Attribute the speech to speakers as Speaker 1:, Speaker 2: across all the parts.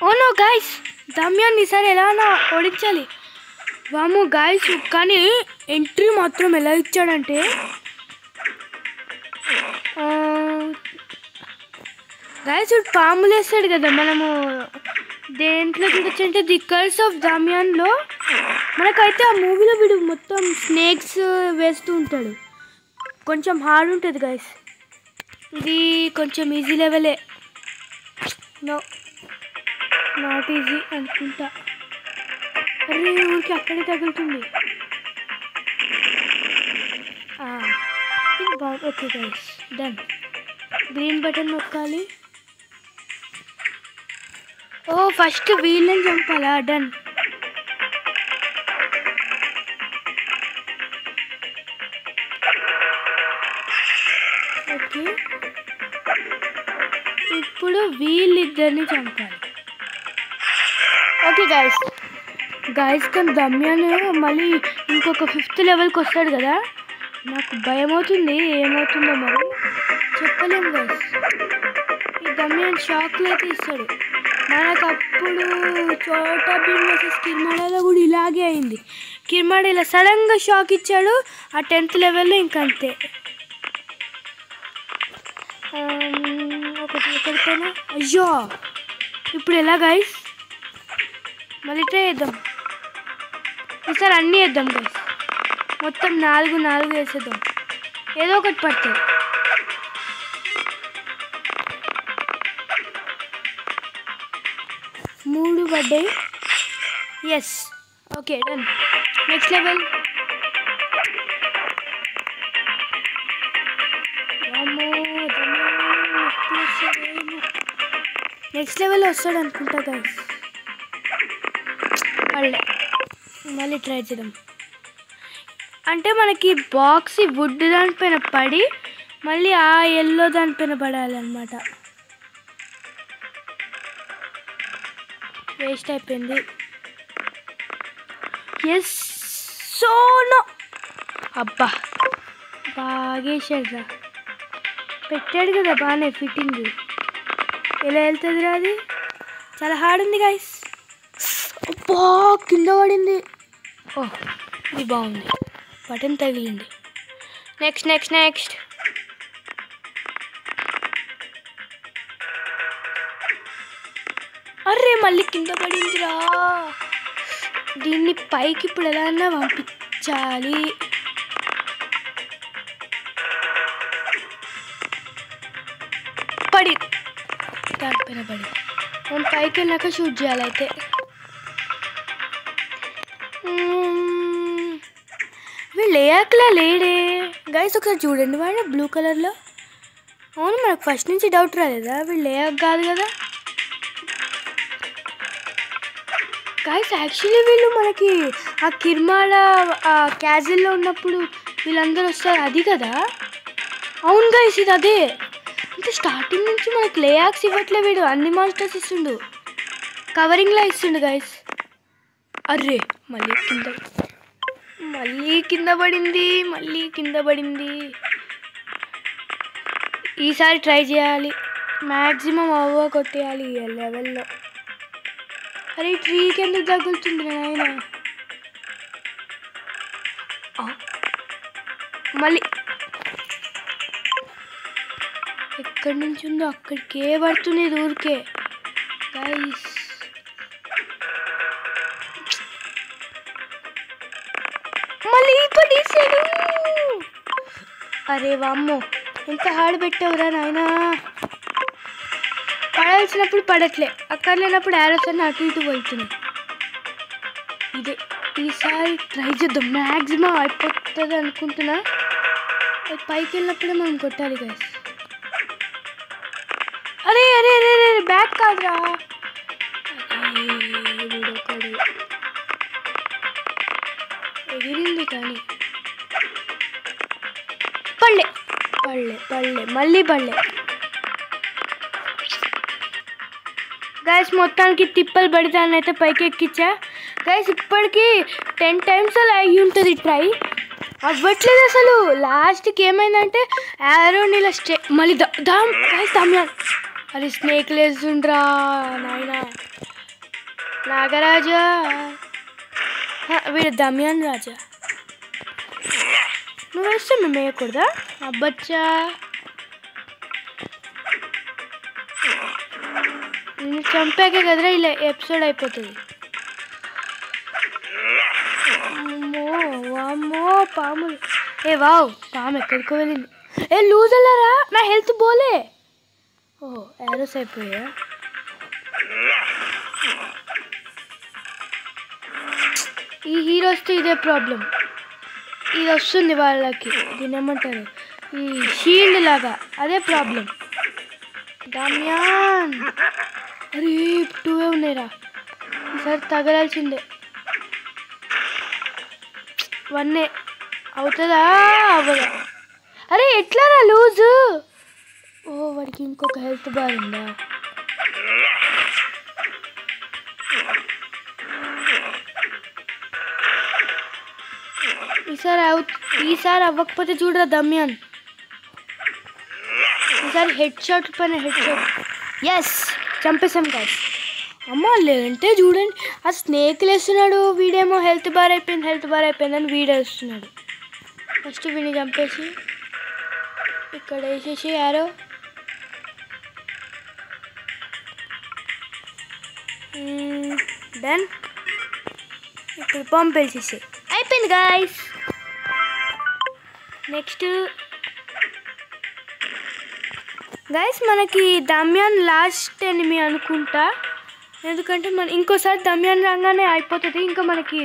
Speaker 1: ఓనో guys, దమ్యాన్ని ఈసారి ఎలా ఓడించాలి. వాము గైస్, కానీ ఎంట్రీ మాత్రం ఎలా ఇచ్చాడంటే గైస్ పాములు వేస్తాడు కదా. మనము దేంట్లో చూడొచ్చు అంటే ది కర్స్ ఆఫ్ దమ్యాన్లో మనకైతే ఆ మూవీలో వీడు మొత్తం స్నేక్స్ వేస్తూ ఉంటాడు. కొంచెం హార్డ్ ఉంటుంది గైస్. ఇది కొంచెం ఈజీ లెవెలే. నో, నాట్ ఈజీ అనుకుంటా. అరే ఊరికి అక్కడే తగులుతుంది. ఇది బాగుంది. Okay guys, done. Green button నొక్కాలి. ఓ ఫస్ట్ వీళ్ళని చంపాలా? డన్. ఓకే, ఇప్పుడు వీళ్ళిద్దరిని చంపాలి. ఓకే గైస్, కానీ దమ్యాన్ మళ్ళీ ఇంకొక 5th లెవెల్కి వస్తాడు కదా. నాకు భయం అవుతుంది, ఏమవుతుందో మరి చెప్పలేము గైస్. ఈ దమ్యాన్ షాక్లు అయితే ఇస్తాడు. మనకు అప్పుడు చోటా భీమ్ వర్సెస్ కిర్మాడాలో కూడా ఇలాగే అయింది. కిర్మాడా ఇలా సడన్గా షాక్ ఇచ్చాడు. ఆ 10th లెవెల్లో ఇంకంతే. ఒకటిపైన అయ్యో, ఇప్పుడు ఎలా గైస్? మళ్ళీ ట్రై చేద్దాం. ఈసారి అన్నీ వేద్దాం గైస్. మొత్తం 4 వేసేద్దాం. ఏదో ఒకటి పడుతుంది. మూడు పడ్డాయి. Yes, okay done. Next level. Next level వస్తాడు అనుకుంటా గైస్. మళ్ళీ ట్రై చేద్దాం. అంటే మనకి బాక్స్ వుడ్ దానిపైన పడి మళ్ళీ ఆ ఎల్లో దానిపైన పడాలన్నమాట. వేస్ట్ అయిపోయింది. Yes, so no. అబ్బా బాగేసాడు. పెట్టాడు కదా బాగానే ఫిట్టింగ్. ఎలా వెళ్తుందిరా అది? చాలా హార్డ్ ఉంది గైస్. అబ్బా కింద పడింది. ఓ ఇది బాగుంది, బటన్ తగిలింది. నెక్స్ట్. అర్రే మళ్ళీ కింద పడిందిరా. దీన్ని పైకి ఇప్పుడు ఎలా అన్నా పంపించాలి. దానిపైన పడి మనం పైకి వెళ్ళాక షూట్ చేయాలి. అయితే వీళ్ళు లేయక్లా లేడే గైస్. ఒకసారి చూడండి, వాడు బ్లూ కలర్లో. అవును, మనకు ఫస్ట్ నుంచి డౌట్ రాలేదా వీళ్ళు లేయక్ కాదు కదా గైస్? యాక్చువల్లీ వీళ్ళు మనకి ఆ కిర్మాడా క్యాజిల్లో ఉన్నప్పుడు వీళ్ళందరూ వస్తారు, అది కదా. అవును గైస్, ఇది అదే. అంటే స్టార్టింగ్ నుంచి మనకు లేయాక్స్ ఇవ్వట్లే వీడు, అన్ని మాన్స్టర్స్ ఇస్తుండు, కవరింగ్లా ఇస్తుండు గైస్. అర్రే మళ్ళీ కింద పడింది. ఈసారి ట్రై చేయాలి, మ్యాక్సిమం కొట్టేయాలి ఈ లెవెల్లో. అరే ట్రీకి ఎందుకు తగులుతుంది నాయన? మళ్ళీ ఎక్కడి నుంచి ఉందో అక్కడికే పడుతుంది ఊరికే గైస్. మళ్ళీ పడేసాడు. అరే వామ్మో, ఎంత హార్డ్ పెట్టావురా నాయనా. పడాల్సినప్పుడు పడట్లే, అక్కర్లేనప్పుడు యారోస్ అన్న అటు ఇటు వెళ్తున్నాయి. ఇదే ఈసారి ట్రై చేద్దాం, మ్యాక్సిమం అయిపోతుంది అనుకుంటున్నా. పైకి వెళ్ళినప్పుడే మనం కొట్టాలి గైస్. అరే బ్యాక్ కాదురా. ఎగిరింది కానీ పళ్ళే మళ్ళీ పళ్ళే గైస్. మొత్తానికి తిప్పలు పడితే పైకి ఎక్కించా గైస్. ఇప్పటికీ 10 times అలా అయ్యి ఉంటుంది ట్రై, అవ్వట్లేదు అసలు. లాస్ట్కి ఏమైందంటే యారోని ఇలా మళ్ళీ గైస్ దమ్యాన్. అరే స్నేక్ లేస్తుండ్రా నాయన. నాగరాజా వీడు దమ్యాన్ రాజా. నువ్వు వేస్తే మేము వేయకూడదా? అబ్బచ్చా నేను చంపాకే కదరా ఇలా ఎపిసోడ్ అయిపోతుంది. అమ్మో వామ్మో పాములు. ఏ వావ్ పాము ఎక్కడికో వెళ్ళింది. ఏ లూజ్ అల్లారా నా హెల్త్ బోలే. ఓహో ఏరోస్ అయిపోయా. ఈ హీరోస్తో ఇదే ప్రాబ్లం. ఇది వస్తుంది వాళ్ళకి, దీని ఏమంటారు ఈ షీల్డ్ లాగా, అదే ప్రాబ్లం. దమ్యాన్ అరే 2 ఉన్నాయిరా, ఈసారి తగలాల్సిందే. 1 అవుతుందా అవ్వదా? అరే ఎట్లారా లూజు? ఓ వాడికి ఇంకొక హెల్త్ బార్ ఉందా? ఈసారి అవ్వకపోతే చూడరా దమ్యాన్, ఈసారి హెడ్ షాట్ పైన హెడ్ షాట్. ఎస్ చంపేసాం గాయ్స్. అమ్మ లేదంటే చూడండి ఆ స్నేక్లు వేస్తున్నాడు, వీడేమో హెల్త్ బార్ అయిపోయింది అని వీడేస్తున్నాడు. ఫస్ట్ వీడిని చంపేసి ఇక్కడ వేసేసి యారో. డన్. ఇప్పుడు పంపేసేసి అయిపోయింది గాయ్స్. నెక్స్ట్ గైస్ మనకి దమ్యాన్ లాస్ట్ ఎనిమి అనుకుంటా, ఎందుకంటే ఇంకోసారి దమ్యాన్ రాగానే అయిపోతుంది. ఇంకా మనకి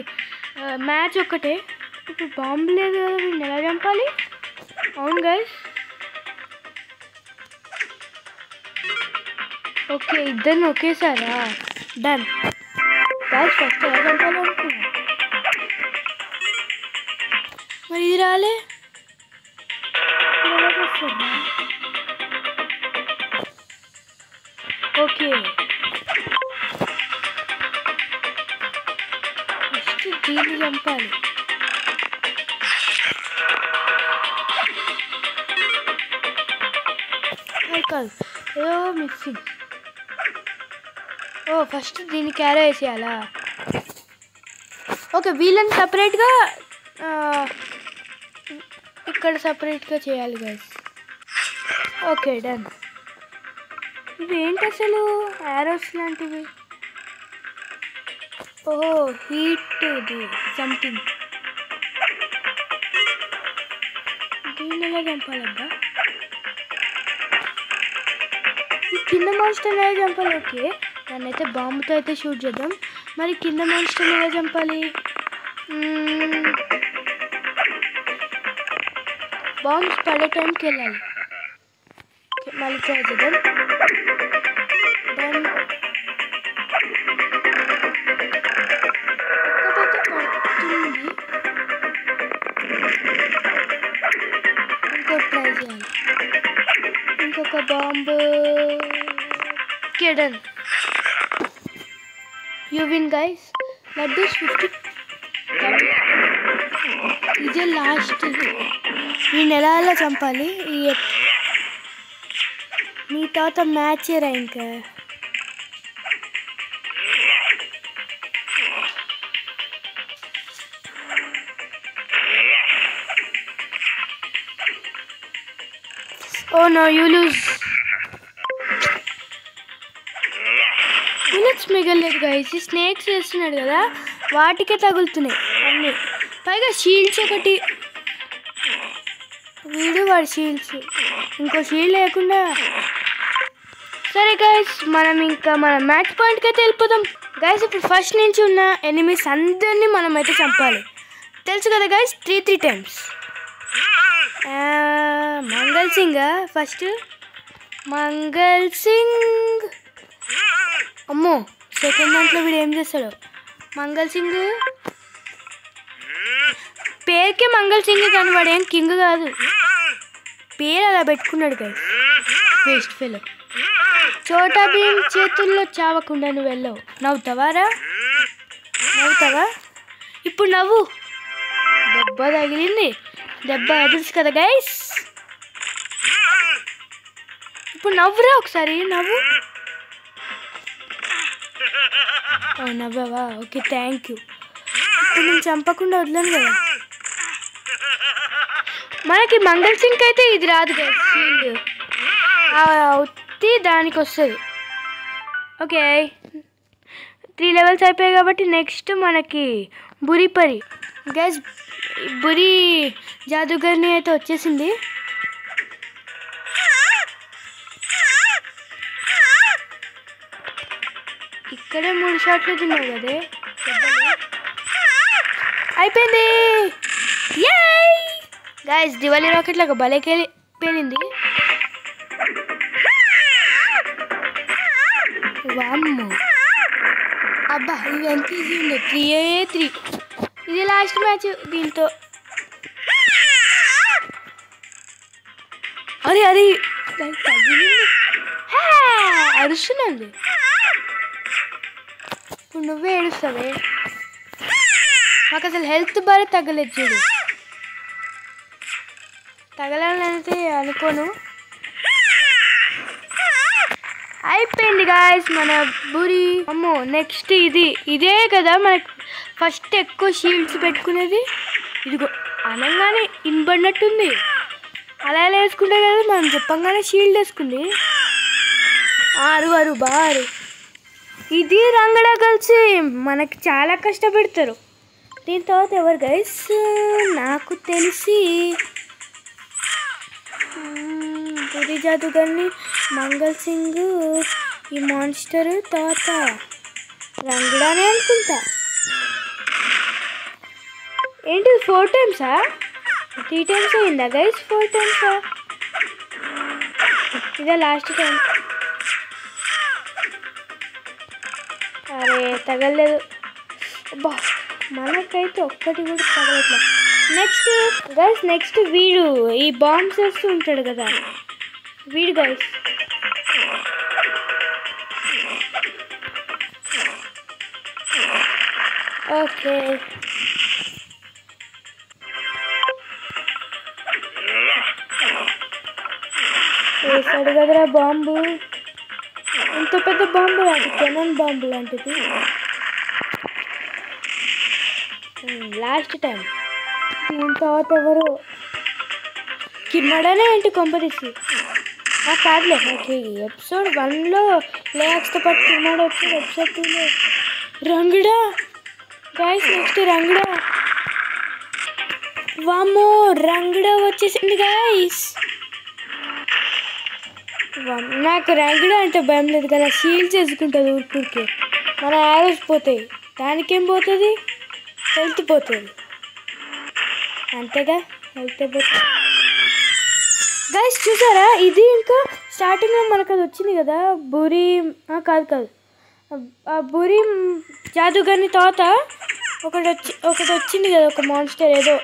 Speaker 1: మ్యాచ్ ఒక్కటే. ఇప్పుడు బాంబు లేదు కదా, వీడిని ఎలా చంపాలి? అవును గైస్, ఓకే ఇద్దరిని ఒకేసారా? Done guys. ఫస్ట్ ఎలా చంపాలి అనుకున్నా, మరి ఇది రాలే. ఓకే ఫస్ట్ దీన్ని చంపాలి. కాదు ఏదో మిక్సింగ్. ఓ ఫస్ట్ దీన్ని క్యారీ వేసేయాలా? ఓకే వీళ్ళని సపరేట్గా ఇక్కడ సపరేట్గా చేయాలి గైస్. Okay done. ఇవి ఏంటి అసలు యారోస్ లాంటివి? ఓహో హీట్ది సంథింగ్. దీన్ని ఎలా చంపాలబ్బా? ఈ కింద మాన్స్టర్ ఎలా చంపాలి? ఓకే దాన్నైతే బాంబుతో అయితే షూట్ చేద్దాం. మరి కింద మాన్స్టర్ ఎలా చంపాలి? బాంబ్స్ పడే టైంకి వెళ్ళాలి. మళ్ళీ ట్రై చేద్దాం. దెన్ ఒక్కటైతే పడుతుంది, ఇంకోటి ట్రై చేయాలి. ఇంకొక bomb. Done. You win guys. Laddus 50. ఇదే లాస్ట్. వీడిని ఎలా చంపాలి? మీ తర్వాత మ్యాచ్ రా ఇంకా. Oh no you lose. Minutes మిగలేదు గైస్. స్నేక్స్ వేస్తున్నాడు కదా వాటికే తగులుతున్నాయి అన్నీ. పైగా షీల్డ్స్ ఒకటి, వీడు వాడి షీల్డ్స్, ఇంకో షీల్డ్ లేకుండా. సరే గైస్ మనం మ్యాచ్ పాయింట్కి అయితే వెళ్ళిపోదాం గైస్. ఇప్పుడు ఫస్ట్ నుంచి ఉన్న ఎనిమీస్ అందరినీ మనం అయితే చంపాలి, తెలుసు కదా guys. 3 times. Mangal Singh first. Mangal Singh. అమ్మో సెకండ్ దాంట్లో వీడు ఏం చేస్తాడు? మంగళ్ సింగ్ పేరుకే మంగళ్ సింగ్ కానీ వాడు ఏం కింగ్ కాదు, పేరు అలా పెట్టుకున్నాడు guys. Waste fellow. Chhota Bheem చేతుల్లో చావకుండా నువ్వు వెళ్ళవు. నవ్వుతావారా? నవ్వుతావా? ఇప్పుడు నవ్వు. దెబ్బ తగిలింది, దెబ్బ ఎదురుసు కదా గైస్. ఇప్పుడు నవ్వురా ఒకసారి, నవ్వు. నవ్వావా? Okay, thank you. ఇప్పుడు నేను చంపకుండా వదలను కదా. మనకి మంగళ్ సింగ్ అయితే ఇది రాదు కదా, షీల్డ్ ఉత్తి దానికి వస్తుంది. ఓకే, 3 లెవెల్స్ అయిపోయాయి కాబట్టి నెక్స్ట్ మనకి బురి పరి. గైస్, బురి జాదుగర్ని అయితే వచ్చేసింది. ఇక్కడే 3 షాట్లు తిన్నావు కదే. అయిపోయింది. గైస్, దివాళీ రాకెట్ లాగా భలేకి పేలింది. వామ్మో, అబ్బా ఇది ఎంత ఈజీ ఉంది. 3-3. ఇది లాస్ట్ మ్యాచ్ దీంతో. అరే అది అరుస్తున్నది. ఇప్పుడు నువ్వే ఏడుస్తావే. నాకు అసలు హెల్త్ బాగా తగ్గలేదు చూడు. తగలాలనైతే అనుకోను. అయిపోయింది గాయస్ మన బురి. అమ్మో, నెక్స్ట్ ఇదే కదా మనకు ఫస్ట్ ఎక్కువ షీల్డ్స్ పెట్టుకునేది. ఇదిగో అనగానే ఇన్బడినట్టుంది. అలా ఎలా వేసుకుంటే కదా మనం చెప్పంగానే షీల్డ్ వేసుకుంది. అరు బారు. ఇది రంగడా కలిసి మనకి చాలా కష్టపెడతారు. దీని తర్వాత ఎవరు గైస్? నాకు తెలిసి బురి జాదుగర్ని, మంగళ్ సింగ్, ఈ మాన్స్టర్, తర్వాత రంగడానే అనుకుంటా. ఏంటి 4 టైమ్సా? 3 టైమ్స్ అయిందా గైస్? 4 టైమ్సా? ఇదే లాస్ట్ టైం. అరే తగలేదు. అబ్బా, మనకైతే ఒక్కటి కూడా తగలట్లేదు. నెక్స్ట్ గైస్, నెక్స్ట్ వీడు ఈ బాంబ్స్ వేస్తూ ఉంటాడు కదా వీడు గైస్. ఓకే, వేసాడు కదరా బాంబు. ఇంత పెద్ద బాంబు లాంటి కెనాన్ బాంబు లాంటిది. Last time. దీని తర్వాత ఎవరు? కిమ్మడనే ఏంటి కొంపదీసి? కాదులే, నాకు ఎపిసోడ్ 1లో లేక్స్తో పాటు కిమ్మడ వచ్చింది. ఎపిసోడ్ 2లో రంగడా గైస్. నెక్స్ట్ రంగడా. వామ్మో, రంగడా వచ్చేసింది గైస్. నాకు రంగడా అంటే భయం లేదు కదా, షీల్డ్ చేసుకుంటుంది ఊరికే. మన ఆరోస్ పోతాయి, దానికేం పోతుంది? హెల్త్ పోతుంది అంతేగా, హెల్త్ పోతుంది. గైస్ చూసారా, ఇది ఇంకా స్టార్టింగ్లో మనకు అది వచ్చింది కదా బురి. కాదు ఆ బురి జాదుగర్ని తర్వాత ఒకటి వచ్చింది కదా, ఒక మాన్స్టర్ ఏదో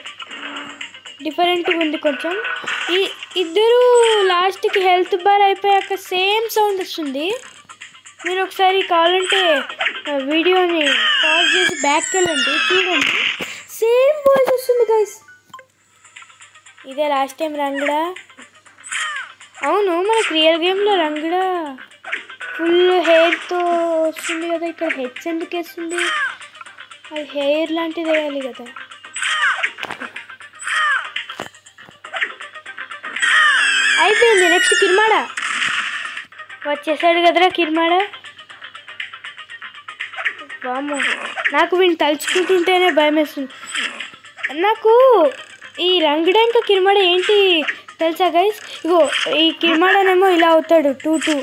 Speaker 1: డిఫరెంట్గా ఉంది కొంచెం. ఈ ఇద్దరు లాస్ట్కి హెల్త్ బార్ అయిపోయాక సేమ్ సౌండ్ వస్తుంది. మీరు ఒకసారి కావాలంటే వీడియోని పాజ్ చేసి బ్యాక్కి వెళ్ళండి, చూడండి. సేమ్ వాయిస్ వస్తుంది గైస్. ఇదే లాస్ట్ టైం రంగడా. అవును, మనకు రియల్ గేమ్లో రంగడా ఫుల్ హెయిర్తో వస్తుంది కదా. ఇక్కడ హెడ్స్ ఎందుకు వేస్తుంది? అది హెయిర్ లాంటిది వేయాలి కదా. అయిపోయింది. నెక్స్ట్ కిర్మాడా వచ్చేసాడు కదరా కిర్మాడా. వామ్మో, నాకు వీడిని తలుచుకుంటుంటేనే భయం వేస్తుంది. నాకు ఈ రంగడా ఇంకా కిర్మాడా ఏంటి తెలుసా గైస్? ఇగో ఈ కిర్మాడానేమో ఇలా అవుతాడు 2-2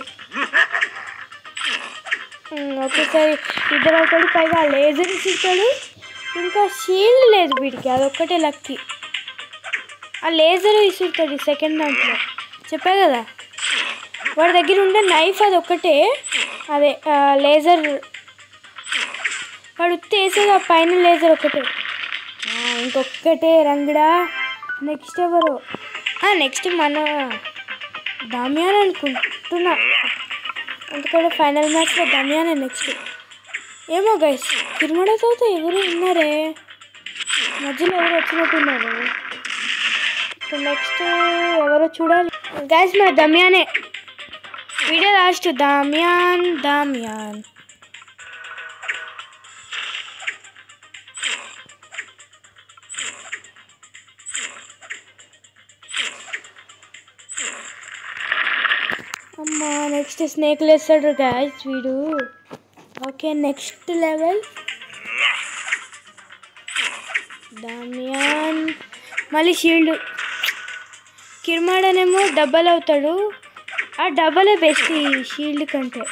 Speaker 1: ఒకేసారి ఇద్దరు అవుతాడు. పైగా లేజర్ ఇస్తాడు. ఇంకా షీల్డ్ లేదు వీడికి, అదొక్కటే లక్కీ. ఆ లేజర్ ఇసురుతాడు సెకండ్ దాంట్లో, చెప్పా కదా. వాడి దగ్గర ఉండే నైఫ్ అది ఒక్కటే, అదే లేజర్. వాడు ఉత్తి వేసేది ఆ పైన లేజర్ ఒకటే. ఇంకొక్కటే రంగడా. నెక్స్ట్ ఎవరు? నెక్స్ట్ మన దామియాన్ అనుకుంటున్నా, ఎందుకంటే ఫైనల్ మ్యాచ్లో దామియానే నెక్స్ట్. ఏమో గైస్, కిర్మాడా తర్వాత ఎవరు ఉన్నారే, మధ్యలో ఎవరు వచ్చినట్టున్నారు. నెక్స్ట్ ఎవరో చూడాలి గైస్. మన దమ్యానే వీడియో లాస్ట్. దామియాన్ నెక్స్ట్ స్నేక్లు వేస్తాడు గాయస్ వీడు. Okay next level Damian. మళ్ళీ షీల్డ్. కిర్మాడనేమో డబల్ అవుతాడు. ఆ డబలే బెస్ట్ ఈ షీల్డ్ కంటే.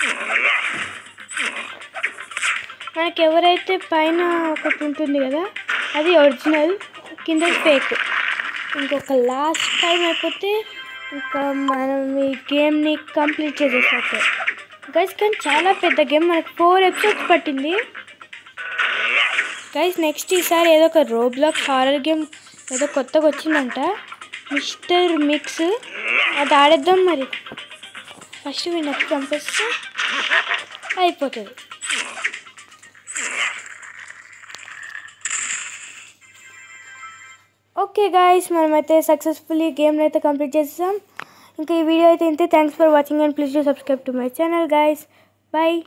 Speaker 1: మనకి ఎవరైతే పైన ఒకటి ఉంటుంది కదా అది ఒరిజినల్, కింద ఫేక్. ఇంకొక లాస్ట్ టైం అయిపోతే ఇంకా మనం ఈ గేమ్ని కంప్లీట్ చేసేసాక గైస్. కానీ చాలా పెద్ద గేమ్, మనకు 4 ఎపిసోడ్స్ పట్టింది గైస్. నెక్స్ట్ ఈసారి ఏదో ఒక రోబ్లాక్స్ హారర్ గేమ్ ఏదో కొత్తగా వచ్చిందంట, మిస్టర్ మిక్స్. అది ఆడేద్దాం మరి. ఫస్ట్ వీళ్ళకి చంపేస్తే అయిపోతుంది. ఓకే గాయస్, మనమైతే సక్సెస్ఫుల్లీ గేమ్ని అయితే కంప్లీట్ చేసేసాం. ఇంకా ఈ వీడియో అయితే ఇంతే. Thanks for watching and please do subscribe to my channel guys. Bye.